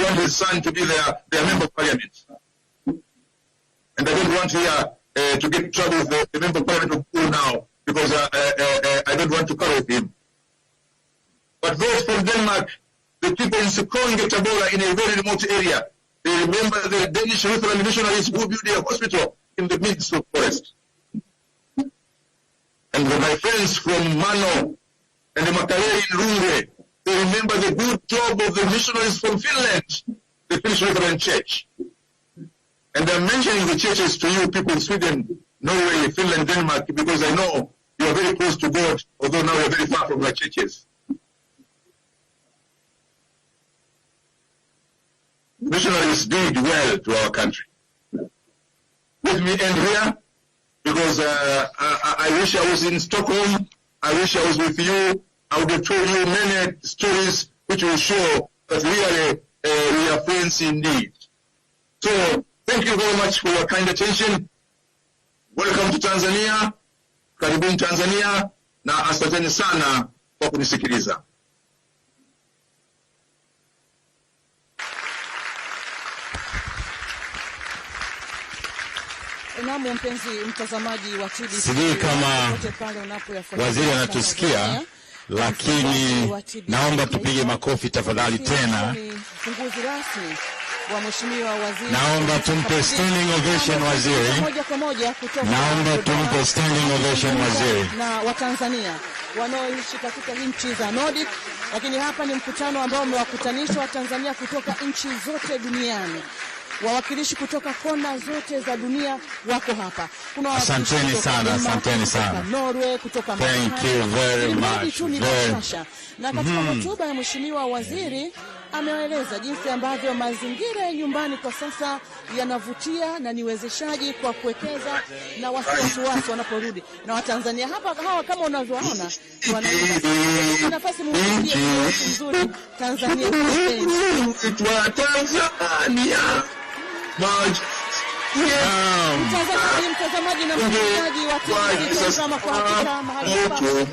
want his son to be their member of parliament. And I don't want here to get in trouble with the member of parliament of Pool now, because I don't want to quarrel with him. But those from Denmark, the people in Sekonge, Tabora, in a very remote area, they remember the Danish Lutheran missionaries who built a hospital in the midst of forest. And my friends from Mano and the Makalei in Rungwe, they remember the good job of the missionaries from Finland, the Finnish Lutheran Church. And I'm mentioning the churches to you people in Sweden, Norway, Finland, Denmark, because I know you are very close to God, although now you are very far from your churches. Missionaries did well to our country. Let me end here, because I wish I was in Stockholm. I wish I was with you. I would have told you many stories which will show that really we are friends indeed. So, thank you very much for your kind attention. Welcome to Tanzania. Karibuni Tanzania, na asanteni sana kwa kunisikiliza. Naam, mpenzi mtazamaji wa TBC, sijui kama waziri anatusikia, lakini naomba tupige makofi tafadhali tena. Funguzi rasmi wa mheshimiwa waziri. Naomba tumpe standing ovation waziri. Moja kwa moja kutoka. Naomba tumpe standing ovation waziri. Na Watanzania wanaoishi katika nchi za Nordic, lakini hapa ni mkutano ambao umewakutanisha Watanzania kutoka nchi zote duniani. Wawakilishi kutoka kona zote za dunia wako hapa. Kuna asanteni sana, asanteni sana. Norway, kutoka Thank you very much. Na katika hotuba ya mheshimiwa waziri ameeleza jinsi ambavyo mazingira ya nyumbani kwa sasa yanavutia na niwezeshaji kwa kuwekeza na wasiwasi wanaporudi. Na Watanzania hapa hawa kama unavyoona wana nafasi nzuri Tanzania. Mtazamaji na msikilizaji wa TBC kama kwa hakika mahali hapa hivyo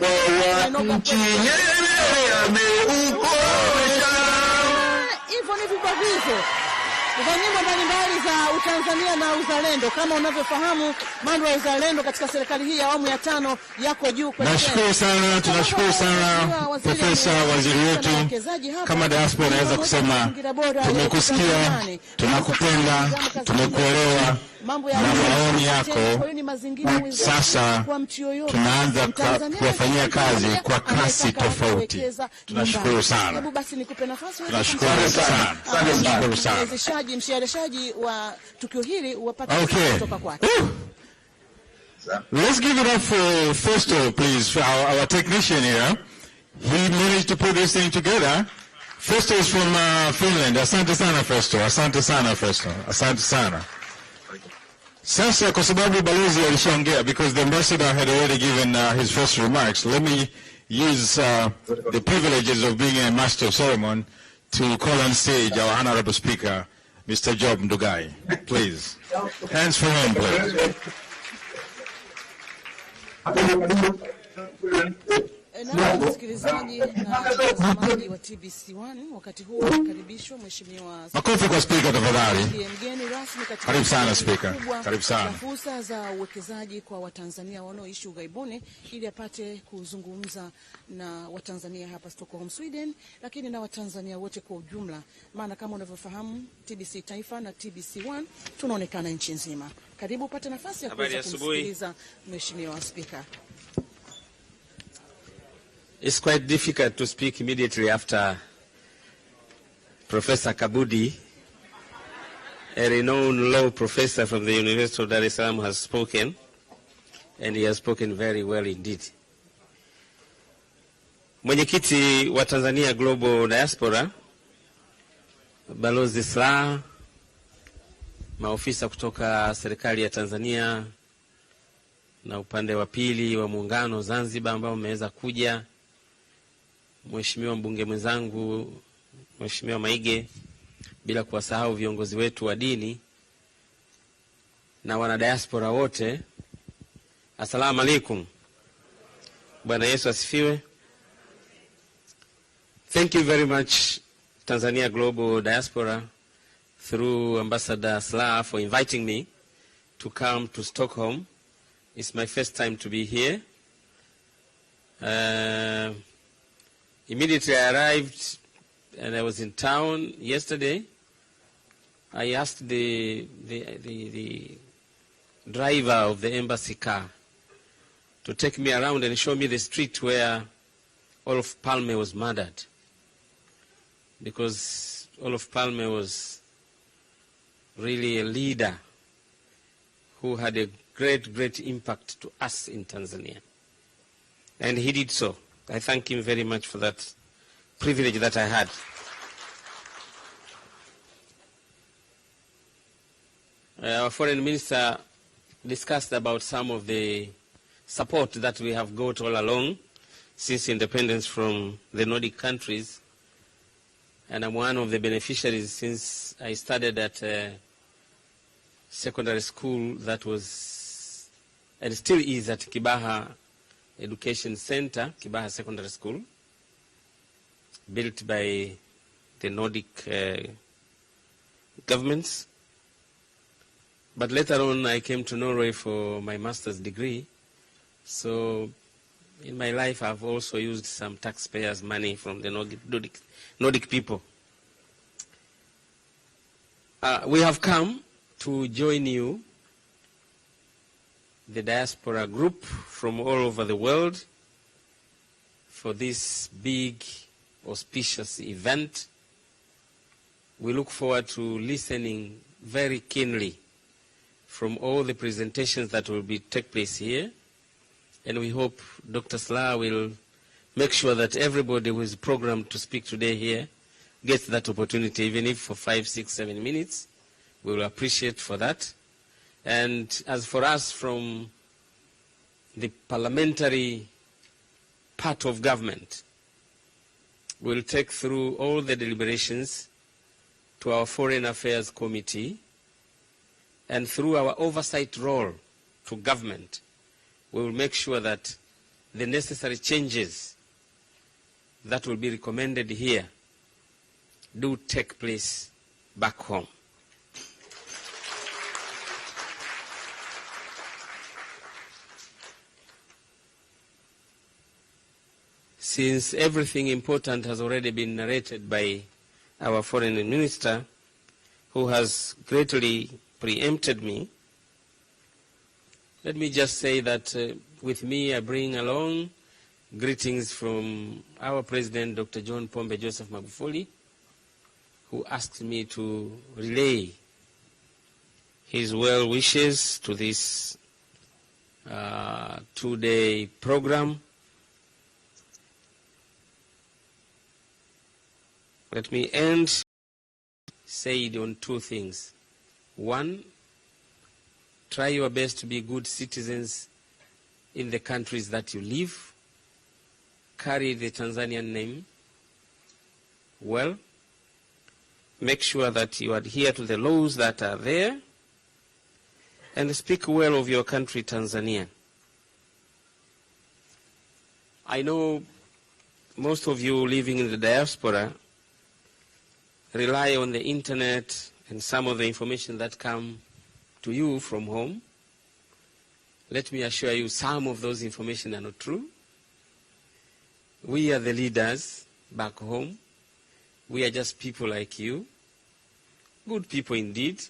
ni vibagizo za nyimbo mbalimbali za Utanzania na uzalendo. Kama unavyofahamu, mambo ya uzalendo katika serikali hii ya awamu ya 5 yako juu kwa. Nashukuru sana, tunashukuru sana Profesa waziri wetu. Kama diaspora naweza kusema tumekusikia, tunakupenda, tumekuelewa na maoni yako. Sasa tunaanza kuyafanyia kazi kwa kasi tofauti. Tunashukuru sana. Tunashukuru sana. Tunashukuru sana. Mshereheshaji wa tukio hili upate kutoka kwake. Let's give it up for Festo, please, for our technician here. He managed to put this thing together. Festo is from Finland. Asante sana Festo. Asante sana Festo. Asante sana. Sasa kwa sababu balozi alishaongea, because the ambassador had already given his first remarks, let me use the privileges of being a master of ceremony to call on stage our honorable speaker, Mr. Job Ndugai. Please. Hands for him, please. Na msikilizaji na mtazamaji wa TBC1, wakati huu karibishwa mheshimiwa. Makofi kwa speaker tafadhali. Mgeni rasmi katika. Karibu sana speaker. Karibu sana. Fursa za uwekezaji kwa Watanzania wanaoishi ughaibuni, ili apate kuzungumza na Watanzania hapa Stockholm, Sweden, lakini na Watanzania wote kwa ujumla. Maana kama unavyofahamu, TBC Taifa na TBC1 tunaonekana nchi nzima. Karibu upate nafasi ya kuweza kusikiliza mheshimiwa speaker. It's quite difficult to speak immediately after Professor Kabudi, a renowned law professor from the University of Dar es Salaam, has spoken, and he has spoken very well indeed. Mwenyekiti wa Tanzania Global Diaspora, Balozi Slaa, maofisa kutoka serikali ya Tanzania na upande wa pili wa muungano Zanzibar ambao wameweza kuja, Mheshimiwa mbunge mwenzangu Mheshimiwa Maige, bila kuwasahau viongozi wetu wa dini na wana diaspora wote, asalamu alaykum. Bwana Yesu asifiwe. Thank you very much Tanzania Global Diaspora through Ambassador Slaa for inviting me to come to Stockholm. It's my first time to be here. Immediately I arrived and I was in town yesterday. I asked the driver of the embassy car to take me around and show me the street where Olof Palme was murdered. Because Olof Palme was really a leader who had a great impact to us in Tanzania. And he did so. I thank him very much for that privilege that I had. Our foreign minister discussed about some of the support that we have got all along since independence from the Nordic countries. And I'm one of the beneficiaries since I studied at a secondary school that was, and still is, at Kibaha Education Center, Kibaha Secondary School, built by the Nordic governments. But later on, I came to Norway for my master's degree. So in my life, I've also used some taxpayers' money from the Nordic people. We have come to join you, the diaspora group from all over the world, for this big, auspicious event. We look forward to listening very keenly from all the presentations that will take place here. And we hope Dr. Slaa will make sure that everybody who is programmed to speak today here gets that opportunity, even if for 5, 6, 7 minutes. We will appreciate for that. And as for us from the parliamentary part of government, we'll take through all the deliberations to our Foreign Affairs Committee, and through our oversight role to government, we will make sure that the necessary changes that will be recommended here do take place back home. Since everything important has already been narrated by our foreign minister, who has greatly preempted me, let me just say that with me I bring along greetings from our President, Dr. John Pombe Joseph Magufuli, who asked me to relay his well wishes to this 2-day program. Let me end said on 2 things. 1, try your best to be good citizens in the countries that you live. Carry the Tanzanian name well. Make sure that you adhere to the laws that are there. And speak well of your country, Tanzania. I know most of you living in the diaspora rely on the internet and some of the information that come to you from home. Let me assure you, some of those information are not true. We are the leaders back home. We are just people like you. Good people indeed.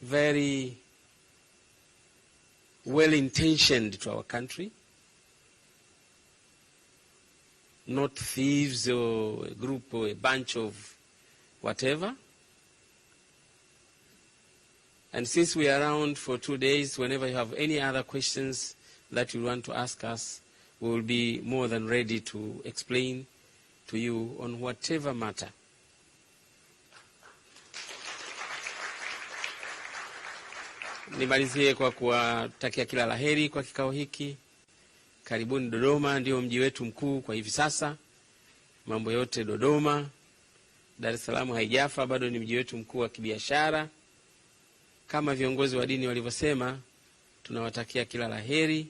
Very well-intentioned to our country. Not thieves or a group or a bunch of whatever. And since we are around for 2 days, whenever you have any other questions that you want to ask us, we will be more than ready to explain to you on whatever matter. Nimalizie kwa kuwatakia kila laheri kwa kikao hiki. Karibuni Dodoma, ndio mji wetu mkuu kwa hivi sasa. Mambo yote Dodoma. Dar es Salaam haijafa, bado ni mji wetu mkuu wa kibiashara. Kama viongozi wa dini walivyosema, tunawatakia kila laheri,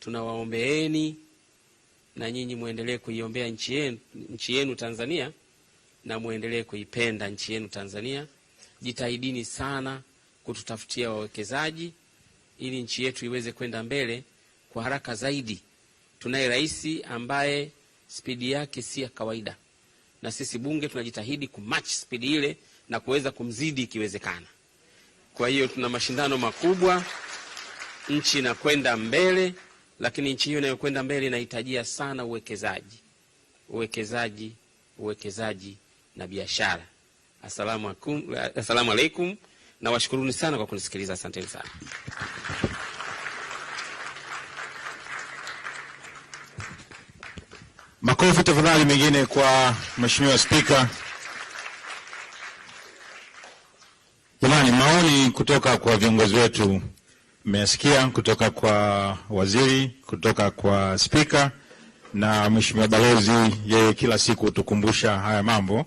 tunawaombeeni na nyinyi muendelee kuiombea nchi yenu Tanzania, na muendelee kuipenda nchi yenu Tanzania. Jitahidini sana kututafutia wawekezaji ili nchi yetu iweze kwenda mbele kwa haraka zaidi. Tunaye rais ambaye spidi yake si ya kawaida, na sisi bunge tunajitahidi kumatch spidi ile na kuweza kumzidi ikiwezekana. Kwa hiyo tuna mashindano makubwa, nchi inakwenda mbele, lakini nchi hiyo inayokwenda mbele inahitajia sana uwekezaji na biashara. Asalamu alaikum, na washukuruni sana kwa kunisikiliza. Asanteni sana. Makofi tafadhali mengine kwa Mheshimiwa Spika. Jamani, maoni kutoka kwa viongozi wetu mmesikia, kutoka kwa waziri, kutoka kwa Spika na Mheshimiwa Balozi. Yeye kila siku tukumbusha haya mambo.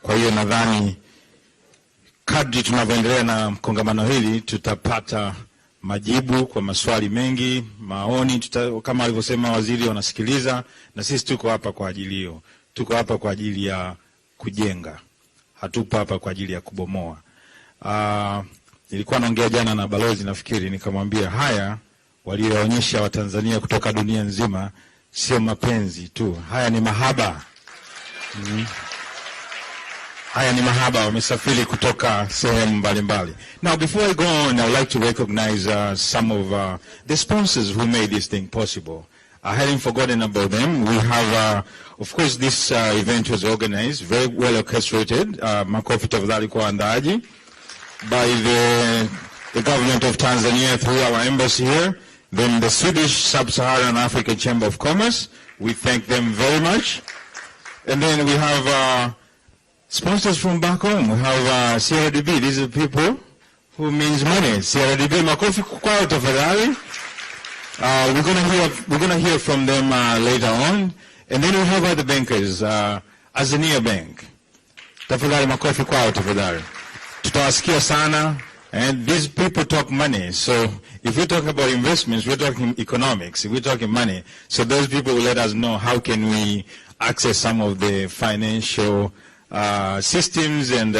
Kwa hiyo nadhani kadri tunavyoendelea na kongamano hili tutapata majibu kwa maswali mengi, maoni. Kama alivyosema waziri, wanasikiliza, na sisi tuko hapa kwa ajili hiyo. Tuko hapa kwa ajili ya kujenga, hatupo hapa kwa ajili ya kubomoa. Nilikuwa naongea jana na balozi, nafikiri nikamwambia haya walioonyesha Watanzania kutoka dunia nzima sio mapenzi tu, haya ni mahaba. Haya ni mahaba, wamesafiri kutoka sehemu mbalimbali. Now, before I go on, I would like to recognize some of the sponsors who made this thing possible. I hadn't forgotten about them. We have, of course, this event was organized, very well orchestrated, makofi tafadhali kwa waandaaji, by the government of Tanzania through our embassy here. Then the Swedish Sub-Saharan African Chamber of Commerce, we thank them very much. And then we have sponsors from back home. We have CRDB. These are people who means money. CRDB, makofi kwao tafadhali. We're gonna hear from them later on. And then we have other bankers, Azania Bank. Tafadhali makofi kwao tafadhali. Tutawasikia sana. And these people talk money. So if we're talking about investments, we're talking economics. If we're talking money, so those people will let us know how can we access some of the financial systems and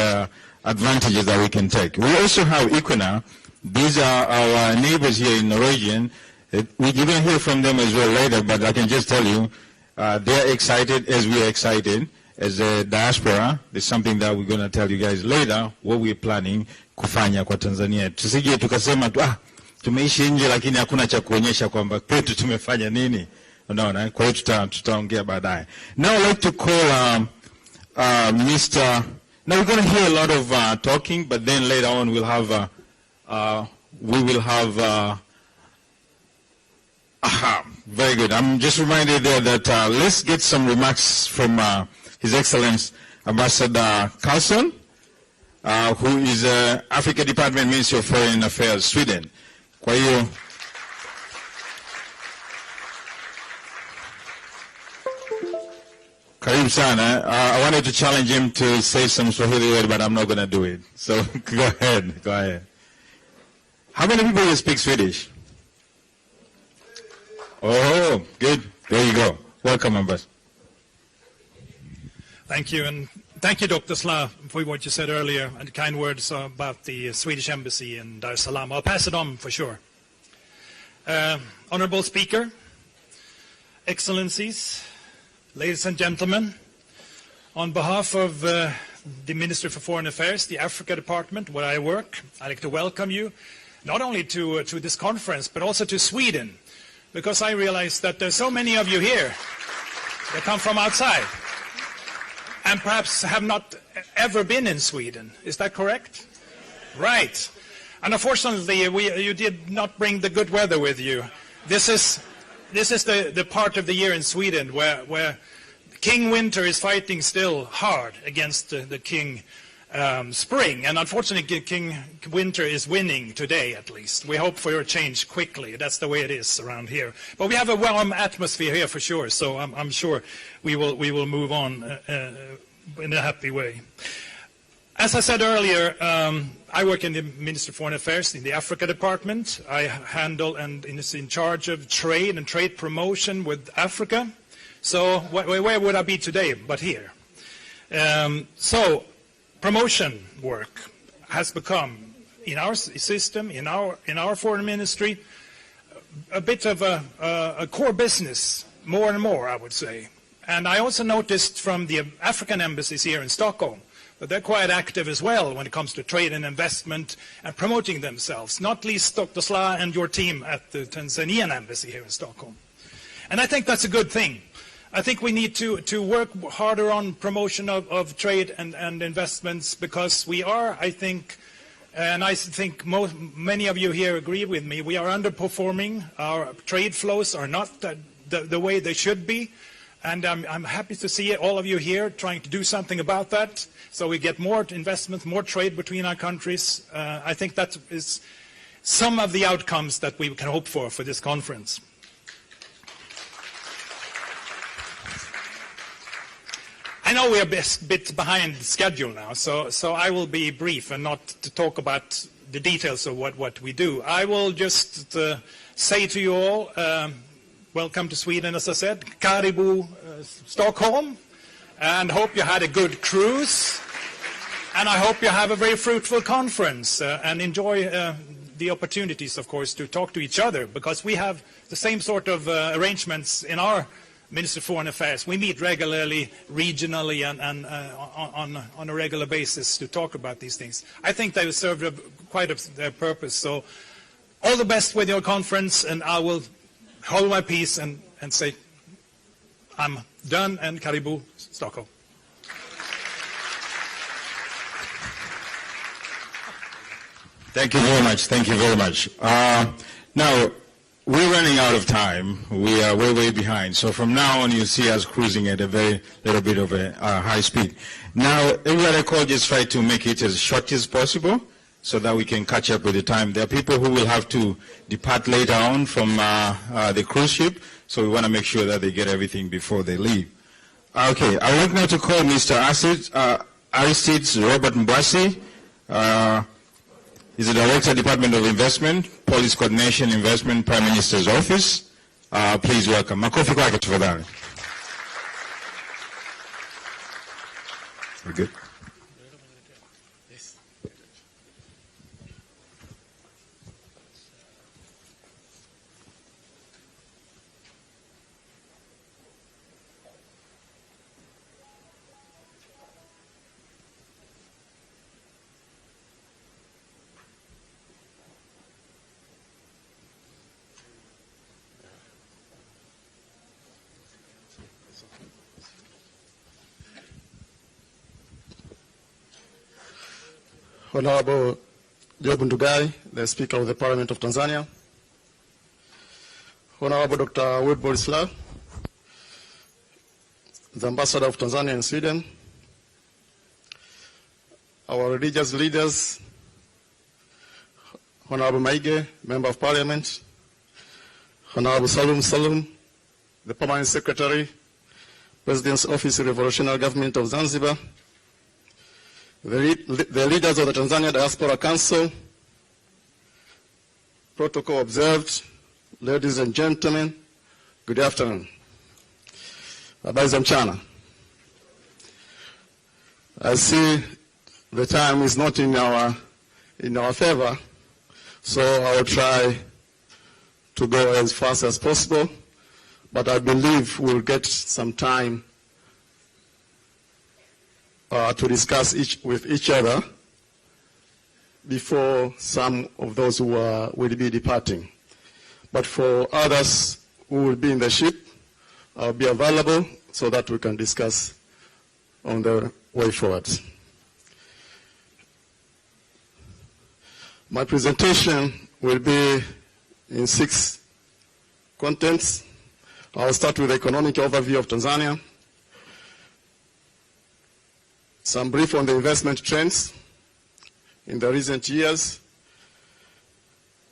advantages that we can take. We also have Akutana. These are our neighbors here in the region. You're going to hear from them as well later, but I can just tell you, they're excited as we are excited as a diaspora. There's something that we're going to tell you guys later, what we're planning kufanya kwa Tanzania. Tusije tukasema tu, tumeishi nje lakini hakuna cha kuonyesha kwamba kwetu tumefanya nini. Unaona, kwa hiyo tutaongea baadaye. Now I'd like to call Mr. Now we're going to hear a lot of talking, but then later on we'll have very good. I'm just reminded there that let's get some remarks from His Excellency Ambassador Carlson, who is Africa Department Ministry of Foreign Affairs, Sweden. Kwa hiyo karibu sana. I wanted to challenge him to say some Swahili word, but I'm not going to do it. So go ahead. How many people here speak Swedish? Oh, good. There you go. Welcome, Ambassador. Thank you, and thank you, Dr. Slaa, for what you said earlier and the kind words about the Swedish Embassy in Dar es Salaam. I'll pass it on for sure. Honorable Speaker, Excellencies, ladies and gentlemen, on behalf of the Ministry for Foreign Affairs, the Africa Department, where I work, I'd like to welcome you not only to this conference, but also to Sweden, because I realize that there's so many of you here that come from outside and perhaps have not ever been in Sweden. Is that correct? Right. And unfortunately, you did not bring the good weather with you. This is the part of the year in Sweden where King Winter is fighting still hard against the King Spring. And unfortunately, King Winter is winning today, at least. We hope for a change quickly. That's the way it is around here. But we have a warm atmosphere here for sure, so I'm sure we will move on in a happy way. As I said earlier, I work in the Ministry of Foreign Affairs in the Africa Department. I handle and is in charge of trade and trade promotion with Africa. So where would I be today but here? So promotion work has become, in our system, in our foreign ministry, a bit of a core business, more and more, I would say. And I also noticed from the African embassies here in Stockholm that they're quite active as well when it comes to trade and investment and promoting themselves, not least Dr. Slaa and your team at the Tanzanian embassy here in Stockholm. And I think that's a good thing. I think we need to work harder on promotion of trade and investments, because we are, I think, and I think many of you here agree with me, we are underperforming. Our trade flows are not the way they should be. And I'm happy to see all of you here trying to do something about that, so we get more investment, more trade between our countries. I think that is some of the outcomes that we can hope for this conference. I know we're a bit behind schedule now, so I will be brief and not to talk about the details of what we do. I will just say to you all, welcome to Sweden, as I said. Karibu Stockholm, and hope you had a good cruise. And I hope you have a very fruitful conference and enjoy the opportunities, of course, to talk to each other, because we have the same sort of arrangements in our Ministry of Foreign Affairs. We meet regularly, regionally, and on a regular basis to talk about these things. I think they will serve quite their purpose. So all the best with your conference, and I will hold my peace and say I'm done, and Karibu Stockholm. Thank you very much. Thank you very much. Now, we're running out of time. We are way behind. So from now on, you see us cruising at a very little bit of a high speed. Now, everybody call, just try to make it as short as possible so that we can catch up with the time. There are people who will have to depart later on from the cruise ship, so we want to make sure that they get everything before they leave. Okay, I would like now to call Mr. Aristides Robert Mbwasi. He's the Director, Department of Investment, Policy Coordination, Investment, Prime Minister's Office. Please welcome. Makofi kwake tafadhali. We're good. Honorable Job Ndugai, the Speaker of the Parliament of Tanzania. Honorable Dr. Wilbur Slaa, the Ambassador of Tanzania in Sweden. Our religious leaders, Honorable Maige, Member of Parliament. Honorable Salum, the Permanent Secretary, President's Office, Revolutionary Government of Zanzibar. The leaders of the Tanzania Diaspora Council, protocol observed, ladies and gentlemen, good afternoon. Habari za mchana. I see the time is not in our favor, so I will try to go as fast as possible, but I believe we'll get some time to discuss with each other before some of those who will be departing. But for others who will be in the ship, I'll be available so that we can discuss on the way forward. My presentation will be in 6 contents. I'll start with the economic overview of Tanzania, some brief on the investment trends in the recent years,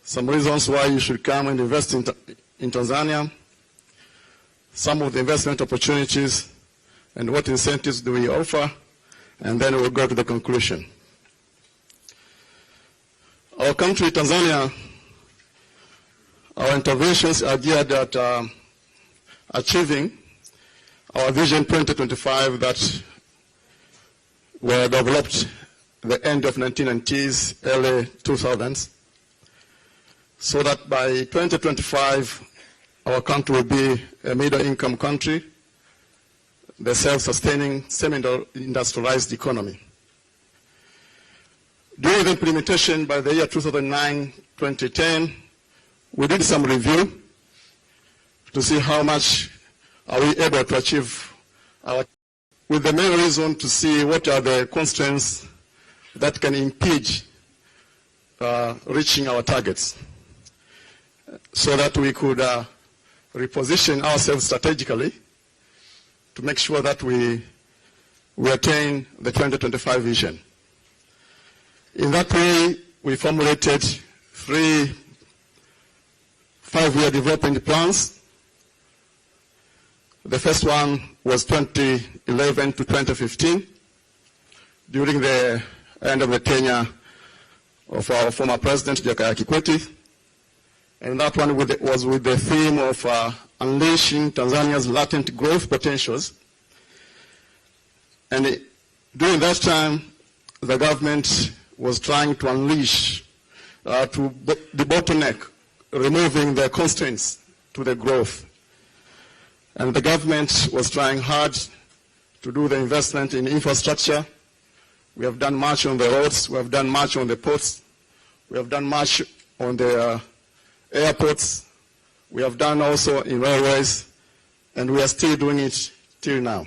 some reasons why you should come and invest in Tanzania, some of the investment opportunities, and what incentives do we offer, and then we'll go to the conclusion. Our country, Tanzania, our interventions are geared at achieving our Vision 2025 that were developed at the end of 1990s, early 2000s, so that by 2025, our country will be a middle-income country, the self-sustaining, semi-industrialized economy. During the implementation by the year 2009-2010, we did some review to see how much are we able to achieve with the main reason to see what are the constraints that can impede reaching our targets, so that we could reposition ourselves strategically to make sure that we attain the 2025 vision. In that way, we formulated 3 5-year development plans. The first one was 2011 to 2015, during the end of the tenure of our former president, Jakaya Kikwete. And that one was with the theme of unleashing Tanzania's latent growth potentials. And during that time, the government was trying to unleash, to the bottleneck, removing the constraints to the growth. And the government was trying hard to do the investment in infrastructure. We have done much on the roads, we have done much on the ports, we have done much on the airports, we have done also in railways, and we are still doing it till now.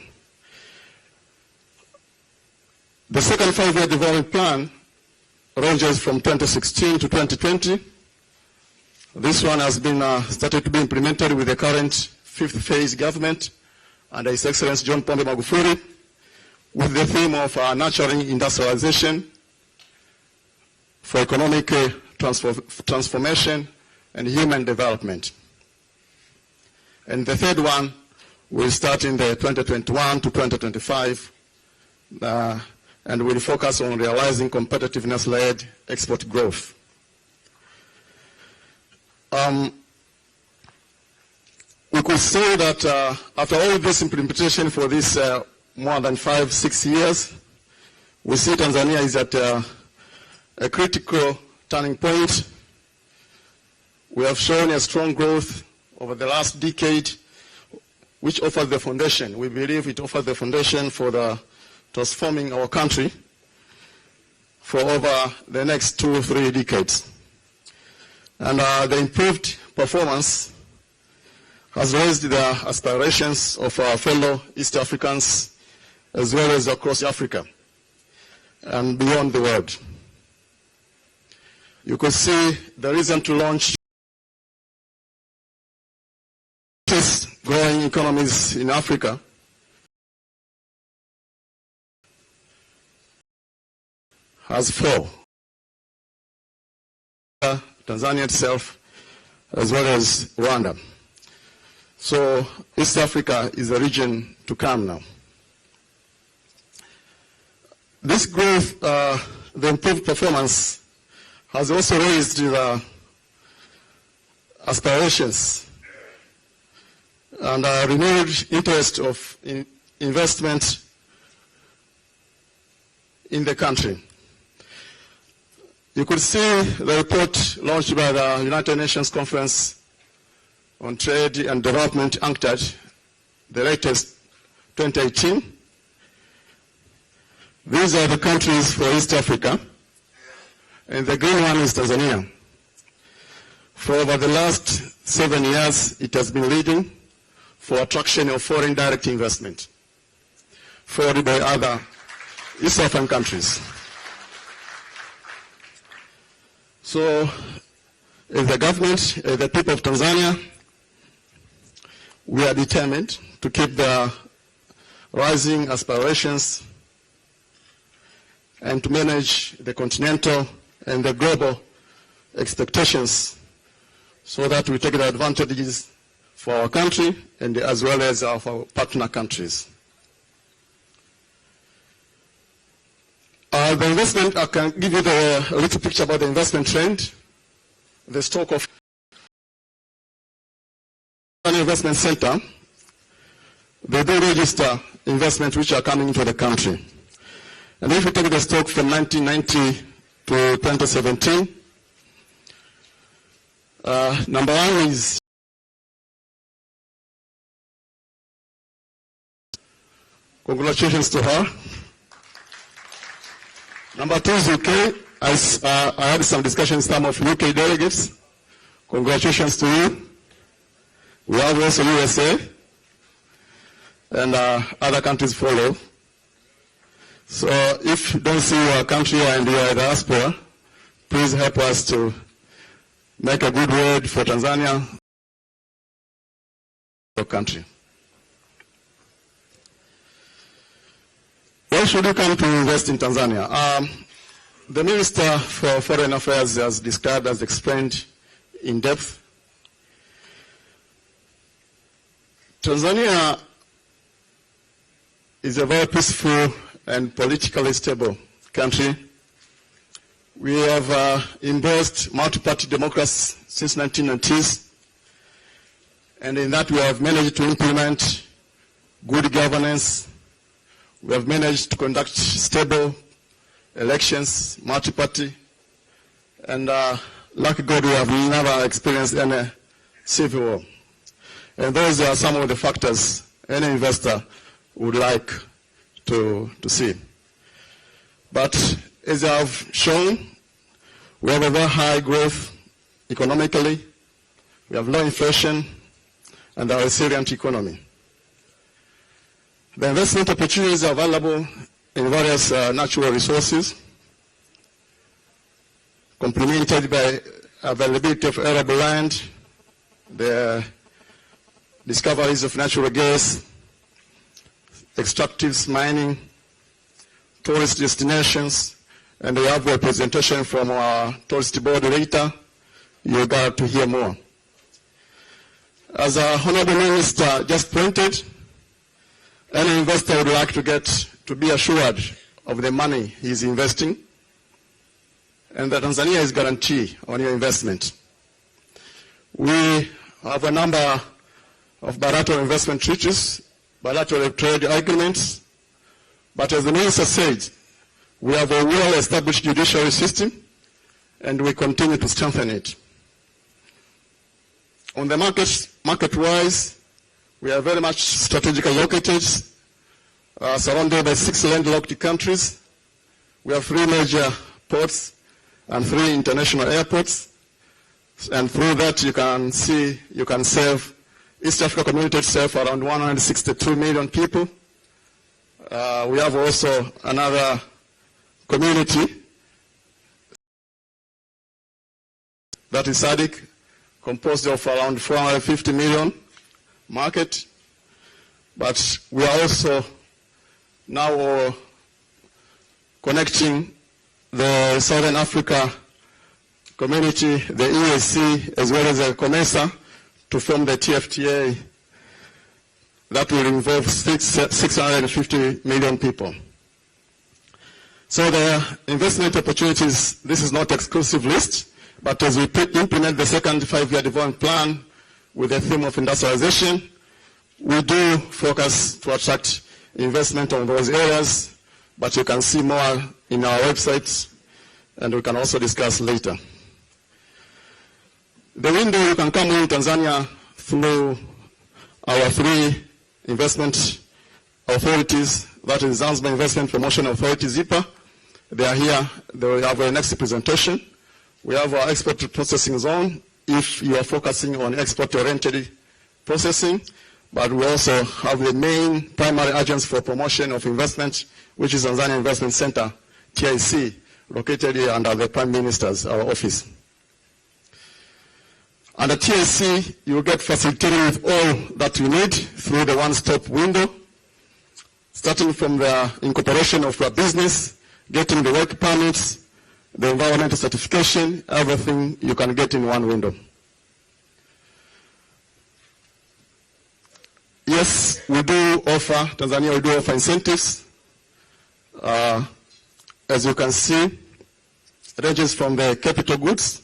The second 5-year development plan ranges from 2016 to 2020. This one has been started to be implemented with the current 5th phase government under His Excellency John Pombe Magufuli, with the theme of nurturing industrialization for economic transformation and human development. And the third one will start in the 2021 to 2025, and will focus on realizing competitiveness-led export growth. We could say that after all this implementation for this more than 5-6 years, we see Tanzania is at a critical turning point. We have shown a strong growth over the last decade, which offers the foundation. We believe it offers the foundation for transforming our country for over the next 2 or 3 decades. And the improved performance has raised the aspirations of our fellow East Africans, as well as across Africa and beyond the world. You could see the reason to launch growing economies in Africa has 4. Tanzania itself, as well as Rwanda. So East Africa is a region to come now. This growth, the improved performance, has also raised the aspirations and a renewed interest of investment in the country. You could see the report launched by the United Nations Conference on Trade and Development, UNCTAD, the latest 2018. These are the countries for East Africa, and the green one is Tanzania. For over the last 7 years, it has been leading for attraction of foreign direct investment, followed by other East African countries. So, as the government, as the people of Tanzania, we are determined to keep the rising aspirations and to manage the continental and the global expectations so that we take the advantages for our country and as well as our partner countries. The investment, I can give you a little picture about the investment trend. The stock of an investment center, they do register investments which are coming into the country. And if we take the stock from 1990 to 2017, number one is congratulations to her. Number two is UK. I had some discussions with some of UK delegates. Congratulations to you. We have also USA. And other countries follow. So if you don't see your country and you are a diaspora, please help us to make a good word for Tanzania, your country. Why should you come to invest in Tanzania? The Minister for Foreign Affairs has described, has explained in depth. Tanzania is a very peaceful and politically stable country. We have embraced multi-party democracy since 1990s, and in that we have managed to implement good governance. We have managed to conduct stable elections, multi-party, and lucky God, we have never experienced any civil war. And those are some of the factors any investor would like to see. But as I have shown, we have a very high growth economically, we have low inflation, and a resilient economy. The investment opportunities are available in various natural resources, complemented by availability of arable land, the discoveries of natural gas, extractives, mining, tourist destinations, and we have representation from our tourist board later. You're going to hear more. As our Honorable Minister just pointed, any investor would like to be assured of the money he's investing, and that Tanzania is guarantee on your investment. We have a number of bilateral investment treaties, bilateral trade agreements, but as the Minister said, we have a well-established judiciary system, and we continue to strengthen it. On the market-wise, we are very much strategically located, surrounded by 6 landlocked countries. We have 3 major ports and 3 international airports, and through that you can serve East Africa community itself around 162 million people. We have also another community that is SADC, composed of around 450 million market. But we are also now connecting the Southern Africa community, the EAC, as well as the COMESA, to form the TFTA that will involve 650 million people. So the investment opportunities, this is not exclusive list, but as we implement the second 5-year development plan with the theme of industrialization, we do focus to attract investment on those areas, but you can see more in our website, and we can also discuss later. The window you can come in Tanzania through our 3 investment authorities, that is Zanzibar Investment Promotion Authority, ZIPA. They are here. They will have a next presentation. We have our export processing zone, if you are focusing on export-oriented processing, but we also have the main primary agents for promotion of investment, which is Tanzania Investment Center, TIC, located here under the Prime Minister's office. Under TIC, you will get facilitated with all that you need through the one-stop window, starting from the incorporation of your business, getting the work permits, the environmental certification, everything you can get in one window. Yes, we do offer, Tanzania, we do offer incentives. As you can see, it ranges from the capital goods,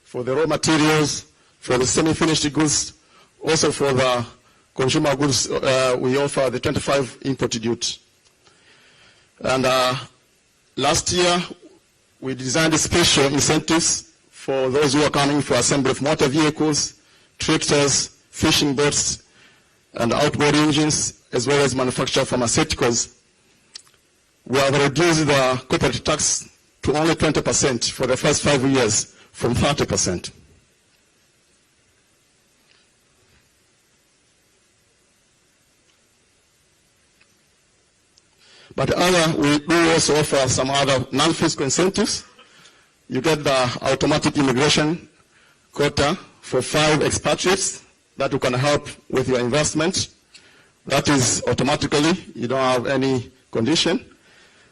for the raw materials, for the semi-finished goods, also for the consumer goods, we offer the 25 import duty And last year, we designed special incentives for those who are coming for assembly of motor vehicles, tractors, fishing boats, and outboard engines, as well as manufacture of pharmaceuticals. We have reduced the corporate tax to only 20% for the first 5 years from 30%. But we do also offer some other non-fiscal incentives. You get the automatic immigration quota for 5 expatriates that you can help with your investment. That is automatically, you don't have any condition.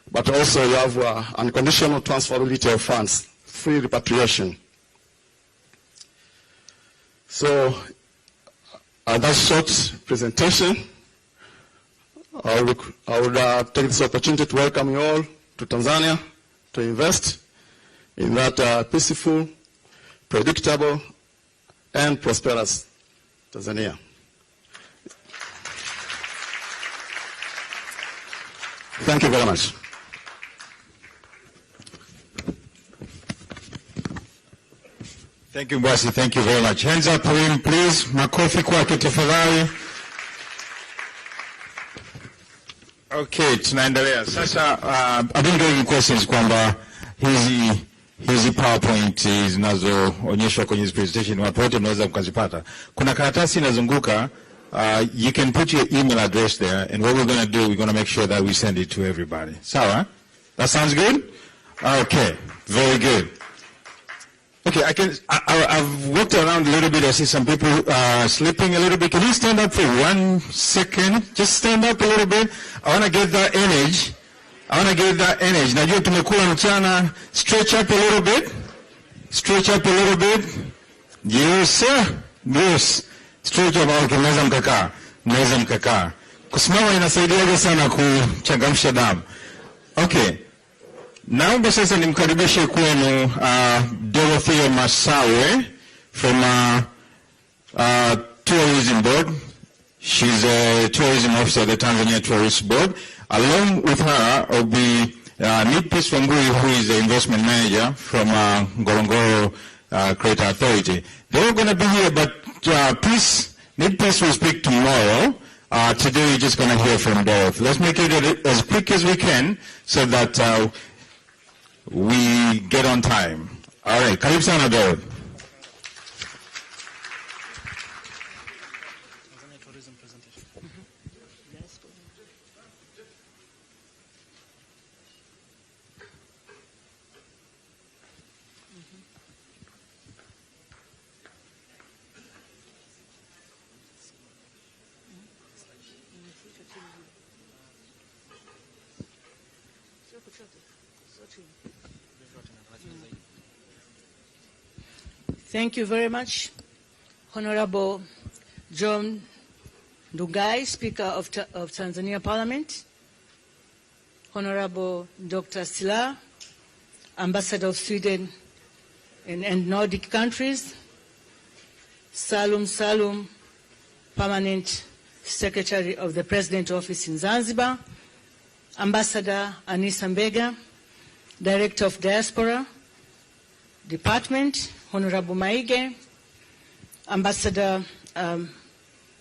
But also you have unconditional transferability of funds, free repatriation. So that short presentation, I would take this opportunity to welcome you all to Tanzania to invest in that peaceful, predictable, and prosperous Tanzania. Thank you very much. Thank you, Mbasi. Thank you very much. Hands up for him, please. Makofi kwake tafadhali. Okay, tunaendelea. Sasa, I've been getting questions kwamba hizi PowerPoint zinazoonyeshwa kwenye hizi presentation watu wote mnaweza mkazipata. Kuna karatasi inazunguka, you can put your email address there, and what we're going to do, we're going to make sure that we send it to everybody. Sawa? That sounds good? Okay, very good. Okay, I've walked around a little bit. I see some people sleeping a little bit. Can you stand up for 1 second? Just stand up a little bit. I want to get that energy. Najua tumekula mchana. Stretch up a little bit. Stretch up a little bit. Yes, sir. Yes. Stretch up. Okay, mnaweza mkakaa. Kusimama inasaidia sana kuchangamsha damu. Okay. Naomba sasa nimkaribishe kwenu Dorothea Masawe from Tourism Board. She's a tourism officer at the Tanzania Tourist Board. Along with her will be Nidpis Wangui, who is the investment manager from Ngorongoro Creator Authority. They're going to be here, but please, Nidpis will speak tomorrow. Today we're just going to hear from Dorothy. Let's make it as quick as we can so that we get on time. All right, karibu sana Dorothy. Thank you very much, Honorable John Ndugai, Speaker of Tanzania Parliament, Honorable Dr. Slaa, Ambassador of Sweden and Nordic countries, Salum, Permanent Secretary of the President Office in Zanzibar, Ambassador Anissa Mbega, Director of Diaspora Department, Honorable Maige, Ambassador,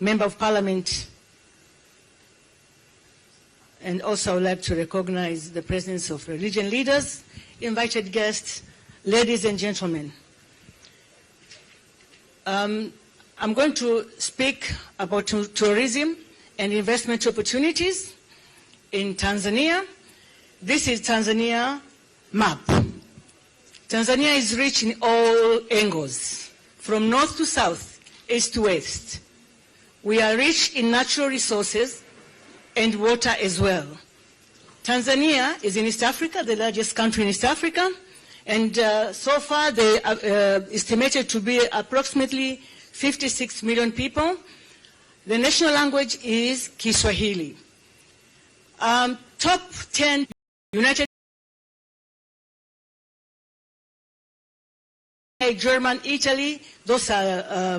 Member of Parliament, and also I would like to recognize the presence of religion leaders, invited guests, ladies and gentlemen. I'm going to speak about tourism and investment opportunities in Tanzania. This is Tanzania map. Tanzania is rich in all angles, from north to south, east to west. We are rich in natural resources and water as well. Tanzania is in East Africa, the largest country in East Africa, and so far they are estimated to be approximately 56 million people. The national language is Kiswahili. Top 10 United German, Italy, those are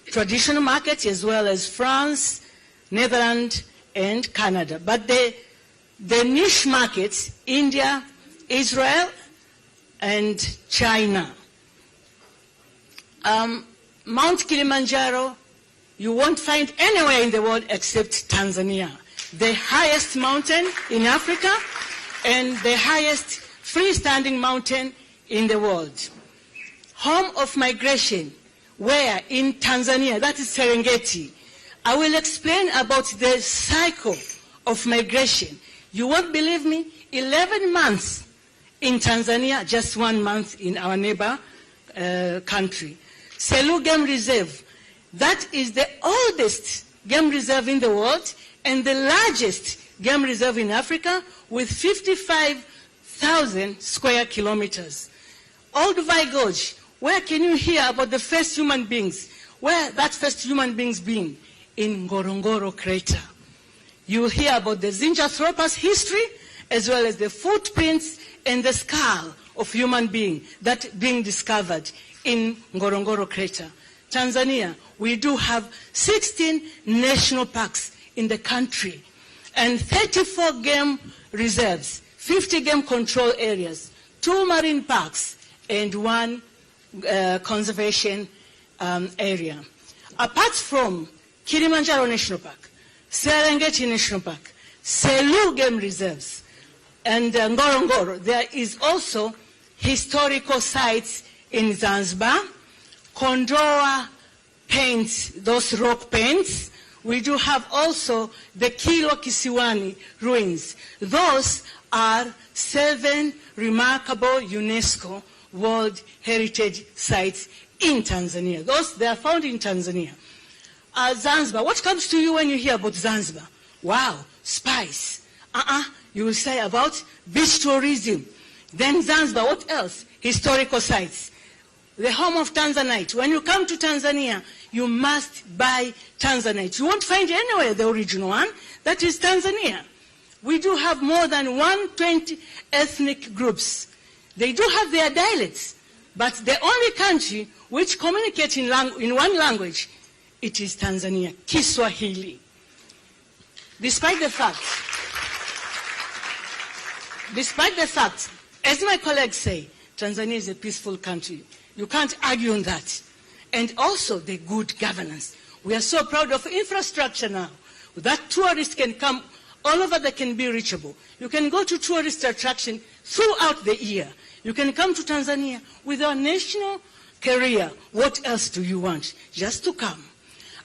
traditional markets, as well as France, Netherlands, and Canada. But the the niche markets, India, Israel, and China. Mount Kilimanjaro, you won't find anywhere in the world except Tanzania. The highest mountain in Africa and the highest freestanding mountain in the world. Home of migration, where in Tanzania, that is Serengeti. I will explain about the cycle of migration. You won't believe me, 11 months in Tanzania, just 1 month in our neighbor country. Selous Game Reserve, that is the oldest game reserve in the world and the largest game reserve in Africa with 55,000 square kilometers. Olduvai Gorge, where can you hear about the first human beings? Where that first human beings being? In Ngorongoro crater. You will hear about the Zinjanthropus history as well as the footprints and the skull of human being that being discovered in Ngorongoro crater. Tanzania, we do have 16 national parks in the country and 34 game reserves, 50 game control areas, 2 marine parks, and 1 conservation area. Apart from Kilimanjaro National Park, Serengeti National Park, Selous Game Reserves, and Ngorongoro, there is also historical sites in Zanzibar. Kondoa paints, those rock paints. We do have also the Kilwa Kisiwani ruins. Those are 7 remarkable UNESCO World Heritage Sites in Tanzania. They are found in Tanzania. Zanzibar, what comes to you when you hear about Zanzibar? Wow, spice. You will say about beach tourism. Then Zanzibar, what else? Historical sites. The home of Tanzanite. When you come to Tanzania, you must buy Tanzanite. You won't find anywhere the original one. That is Tanzania. We do have more than 120 ethnic groups. They do have their dialects, but the only country which communicates in one language, it is Tanzania, Kiswahili. Despite the fact, as my colleagues say, Tanzania is a peaceful country. You can't argue on that. And also the good governance. We are so proud of infrastructure now. That tourists can come all over that can be reachable. You can go to tourist attraction throughout the year. You can come to Tanzania with our national career. What else do you want? Just to come.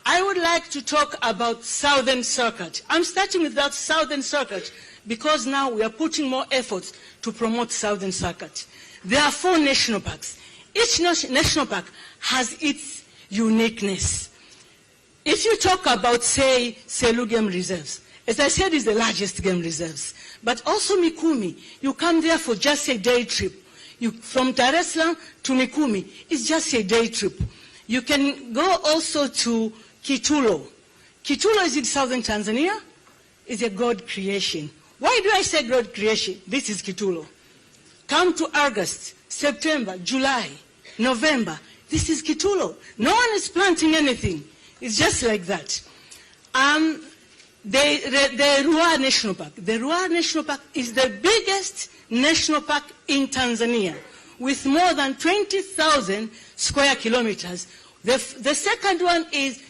I would like to talk about Southern Circuit. I'm starting with that Southern Circuit because now we are putting more efforts to promote Southern Circuit. There are 4 national parks. Each national park has its uniqueness. If you talk about, say, Selous Game Reserves, as I said, is the largest game reserves. But also Mikumi, you come there for just a day trip. From Dar es Salaam to Mikumi, it's just a day trip. You can go also to Kitulo. Kitulo is in southern Tanzania. It's a God creation. Why do I say God creation? This is Kitulo. Come to August, September, July, November. This is Kitulo. No one is planting anything. It's just like that. The Ruaha National Park. The Ruaha National Park is the biggest national park in Tanzania with more than 20,000 square kilometers. The second one is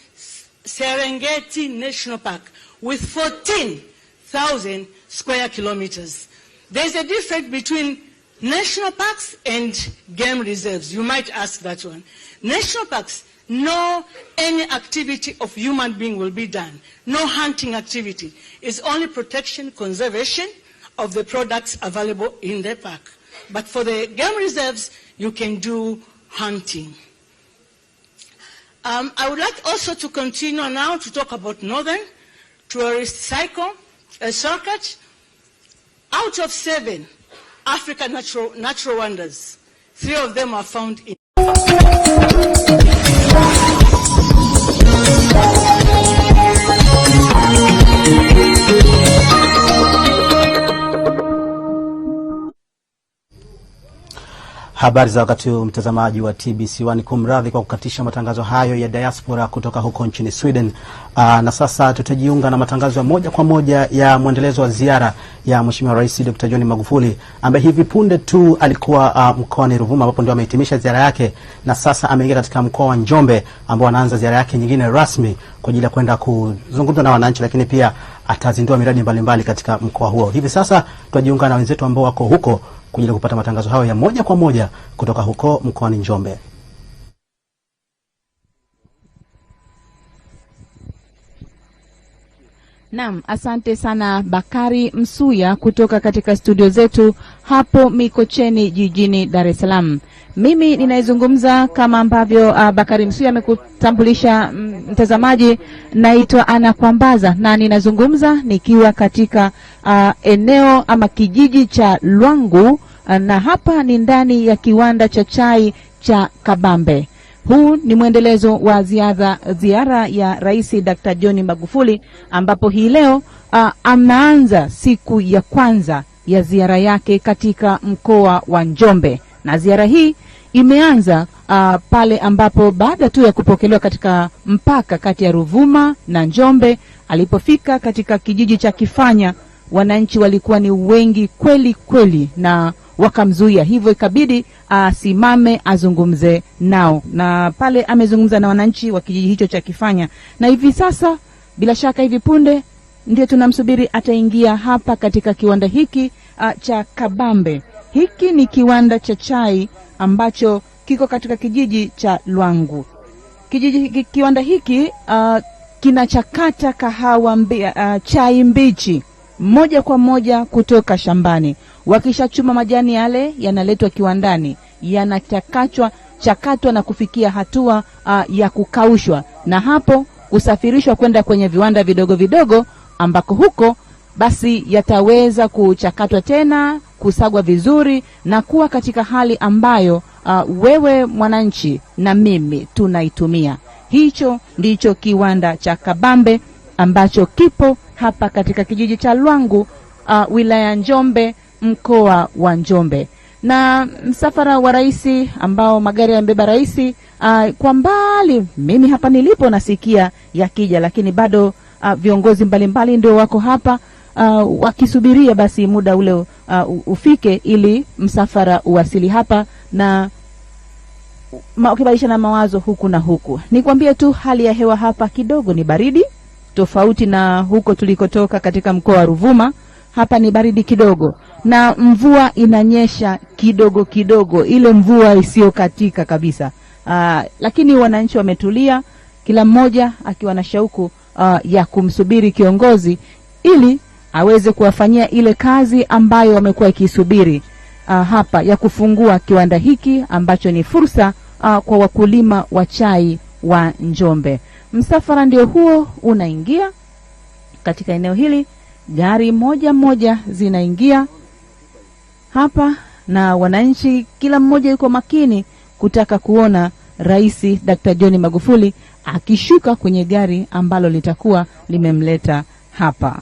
Serengeti National Park with 14,000 square kilometers. There's a difference between national parks and game reserves. You might ask that one. National parks, no any activity of human being will be done. No hunting activity. It's only protection, conservation of the products available in the park. But for the game reserves, you can do hunting. I would like also to continue now to talk about Northern Tourist Circuit. Out of 7 African natural wonders, 3 of them are found in Habari za wakati huu, mtazamaji wa TBC1, kumradhi kwa kukatisha matangazo hayo ya diaspora kutoka huko nchini Sweden. Na sasa tutajiunga na matangazo ya moja kwa moja ya mwendelezo wa ziara ya Mheshimiwa Rais Dr. John Magufuli, ambaye hivi punde tu alikuwa mkoani Ruvuma ambapo ndio amehitimisha ziara yake, na sasa ameingia katika mkoa wa Njombe ambao anaanza ziara yake nyingine rasmi kwa ajili ya kwenda kuzungumza na wananchi, lakini pia atazindua miradi mbalimbali katika mkoa huo. Hivi sasa tutajiunga na wenzetu ambao wako huko kuja kupata matangazo hayo ya moja kwa moja kutoka huko mkoani Njombe. Naam, asante sana Bakari Msuya kutoka katika studio zetu hapo Mikocheni jijini Dar es Salaam. Mimi ninayezungumza kama ambavyo Bakari Msuya amekutambulisha mtazamaji, naitwa Anakwambaza na ninazungumza nikiwa katika eneo ama kijiji cha Lwangu, na hapa ni ndani ya kiwanda cha chai cha Kabambe. Huu ni mwendelezo wa ziara ya Rais Dr. John Magufuli, ambapo hii leo anaanza siku ya kwanza ya ziara yake katika mkoa wa Njombe. Na ziara hii imeanza pale ambapo baada tu ya kupokelewa katika mpaka kati ya Ruvuma na Njombe, alipofika katika kijiji cha Kifanya, wananchi walikuwa ni wengi kweli kweli na wakamzuia, hivyo ikabidi asimame azungumze nao, na pale amezungumza na wananchi wa kijiji hicho cha Kifanya. Na hivi sasa bila shaka hivi punde ndio tunamsubiri ataingia hapa katika kiwanda hiki cha Kabambe. Hiki ni kiwanda cha chai ambacho kiko katika kijiji cha Lwangu. Kiwanda hiki kinachakata kahawa chai mbichi moja kwa moja kutoka shambani. Wakishachuma majani yale yanaletwa kiwandani, yanachakatwa na kufikia hatua ya kukaushwa, na hapo kusafirishwa kwenda kwenye viwanda vidogo vidogo, ambako huko basi yataweza kuchakatwa tena, kusagwa vizuri na kuwa katika hali ambayo wewe mwananchi na mimi tunaitumia. Hicho ndicho kiwanda cha Kabambe ambacho kipo hapa katika kijiji cha Lwangu, wilaya Njombe, mkoa wa Njombe. Na msafara wa raisi ambao magari yamebeba raisi kwa mbali, mimi hapa nilipo nasikia yakija, lakini bado viongozi mbalimbali ndio wako hapa wakisubiria basi muda ule ufike ili msafara uwasili hapa, na ukibadilisha na mawazo huku na huku. Nikwambie tu hali ya hewa hapa kidogo ni baridi, tofauti na huko tulikotoka katika mkoa wa Ruvuma. Hapa ni baridi kidogo na mvua inanyesha kidogo kidogo, ile mvua isiyokatika kabisa. Lakini wananchi wametulia, kila mmoja akiwa na shauku ya kumsubiri kiongozi ili aweze kuwafanyia ile kazi ambayo wamekuwa ikisubiri hapa, ya kufungua kiwanda hiki ambacho ni fursa kwa wakulima wa chai wa Njombe. Msafara ndio huo unaingia katika eneo hili, gari moja moja zinaingia hapa, na wananchi kila mmoja yuko makini kutaka kuona Rais Dr. John Magufuli akishuka kwenye gari ambalo litakuwa limemleta hapa.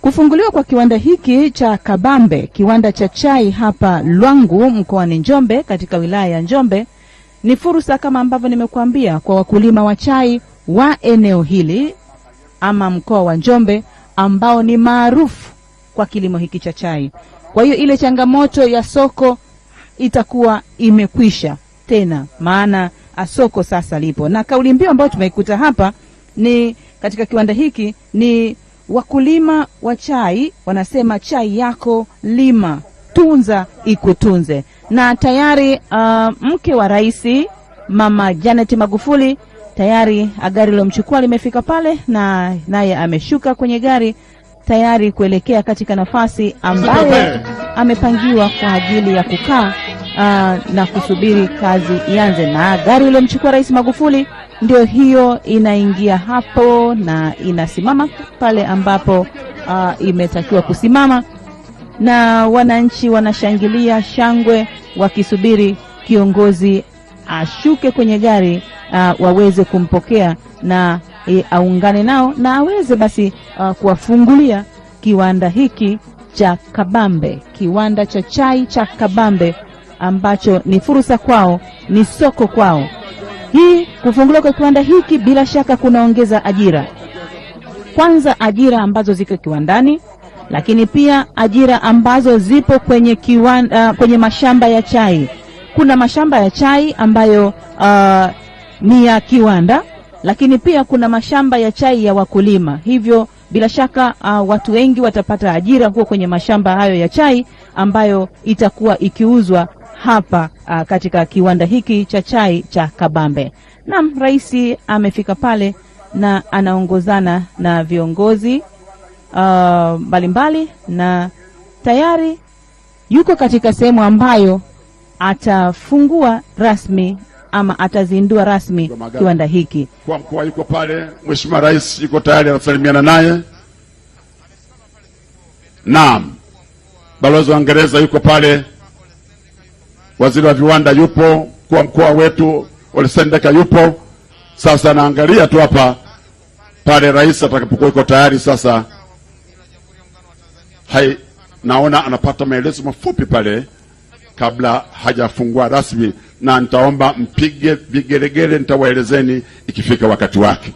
Kufunguliwa kwa kiwanda hiki cha Kabambe, kiwanda cha chai hapa Lwangu mkoani Njombe katika wilaya ya Njombe, ni fursa kama ambavyo nimekuambia kwa wakulima wa chai wa eneo hili ama mkoa wa Njombe, ambao ni maarufu kwa kilimo hiki cha chai. Kwa hiyo ile changamoto ya soko itakuwa imekwisha tena, maana soko sasa lipo. Na kauli mbiu ambayo tumeikuta hapa ni katika kiwanda hiki ni wakulima wa chai wanasema chai yako lima, tunza ikutunze. Na tayari mke wa raisi Mama Janet Magufuli tayari gari lilomchukua limefika pale, na naye ameshuka kwenye gari tayari kuelekea katika nafasi ambayo amepangiwa kwa ajili ya kukaa na kusubiri kazi ianze. Na gari lilomchukua Rais Magufuli ndio hiyo inaingia hapo na inasimama pale ambapo imetakiwa kusimama, na wananchi wanashangilia shangwe wakisubiri kiongozi ashuke kwenye gari waweze kumpokea na aungane nao na aweze basi kuwafungulia kiwanda hiki cha Kabambe, kiwanda cha chai cha Kabambe ambacho ni fursa kwao, ni soko kwao. Hii kufunguliwa kwa kiwanda hiki bila shaka kunaongeza ajira. Kwanza ajira ambazo ziko kiwandani, lakini pia ajira ambazo zipo kwenye kwenye mashamba ya chai. Kuna mashamba ya chai ambayo ni ya kiwanda, lakini pia kuna mashamba ya chai ya wakulima. Hivyo bila shaka watu wengi watapata ajira huko kwenye mashamba hayo ya chai ambayo itakuwa ikiuzwa hapa katika kiwanda hiki cha chai cha Kabambe. Naam, rais amefika pale na anaongozana na viongozi mbalimbali na tayari yuko katika sehemu ambayo atafungua rasmi ama atazindua rasmi kiwanda hiki. Kwa mkoa yuko pale, Mheshimiwa Rais yuko tayari anasalimiana naye. Naam. Balozi wa Uingereza yuko pale. Waziri wa viwanda yupo, kwa mkoa wetu Olisendeka yupo. Sasa naangalia tu hapa pale rais atakapokuwa yuko tayari sasa. Naona anapata maelezo mafupi pale kabla hajafungua rasmi, na nitaomba mpige vigelegele, nitawaelezeni ikifika wakati wake.